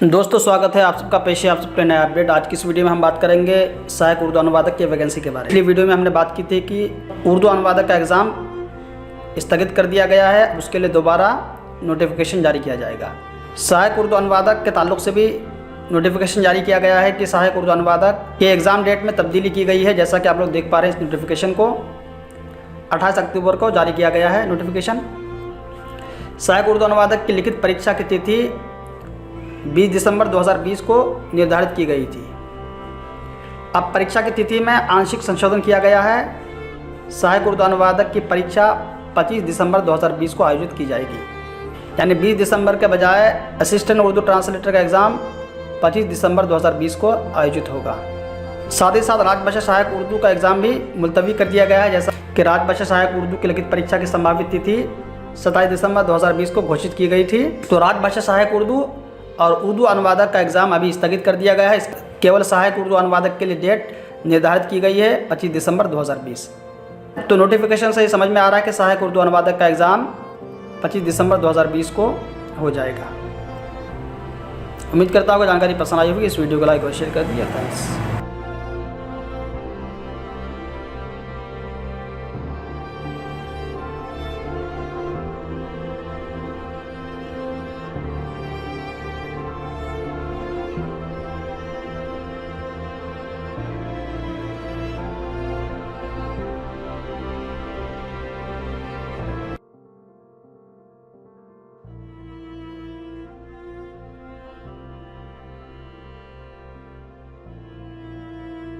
दोस्तों स्वागत है आप सबका पेश है आप सबके नया अपडेट। आज की इस वीडियो में हम बात करेंगे सहायक उर्दू अनुवादक की वैकेंसी के बारे में। पिछली वीडियो में हमने बात की थी कि उर्दू अनुवादक का एग्ज़ाम स्थगित कर दिया गया है, उसके लिए दोबारा नोटिफिकेशन जारी किया जाएगा। सहायक उर्दू अनुवादक के ताल्लुक से भी नोटिफिकेशन जारी किया गया है कि सहायक उर्दू अनुवादक के एग्ज़ाम डेट में तब्दीली की गई है। जैसा कि आप लोग देख पा रहे हैं, इस नोटिफिकेशन को 28 अक्टूबर को जारी किया गया है नोटिफिकेशन। सहायक उर्दू अनुवादक की लिखित परीक्षा की तिथि 20 दिसंबर 2020 को निर्धारित की गई थी। अब परीक्षा की तिथि में आंशिक संशोधन किया गया है। सहायक उर्दू अनुवादक की परीक्षा 25 दिसंबर 2020 को आयोजित की जाएगी, यानी 20 दिसंबर के बजाय असिस्टेंट उर्दू ट्रांसलेटर का एग्ज़ाम 25 दिसंबर 2020 को आयोजित होगा। साथ ही साथ राजभाषा सहायक उर्दू का एग्ज़ाम भी मुलतवी कर दिया गया है। जैसा कि राजभाषा सहायक उर्दू की लिखित परीक्षा की संभावित तिथि 27 दिसंबर 2020 को घोषित की गई थी, तो राजभाषा सहायक उर्दू और उर्दू अनुवादक का एग्ज़ाम अभी स्थगित कर दिया गया है। केवल सहायक उर्दू अनुवादक के लिए डेट निर्धारित की गई है 25 दिसंबर 2020। तो नोटिफिकेशन से ही समझ में आ रहा है कि सहायक उर्दू अनुवादक का एग्ज़ाम 25 दिसंबर 2020 को हो जाएगा। उम्मीद करता हूँ कि जानकारी पसंद आई होगी। इस वीडियो को लाइक और शेयर कर दिया। थैंक्स।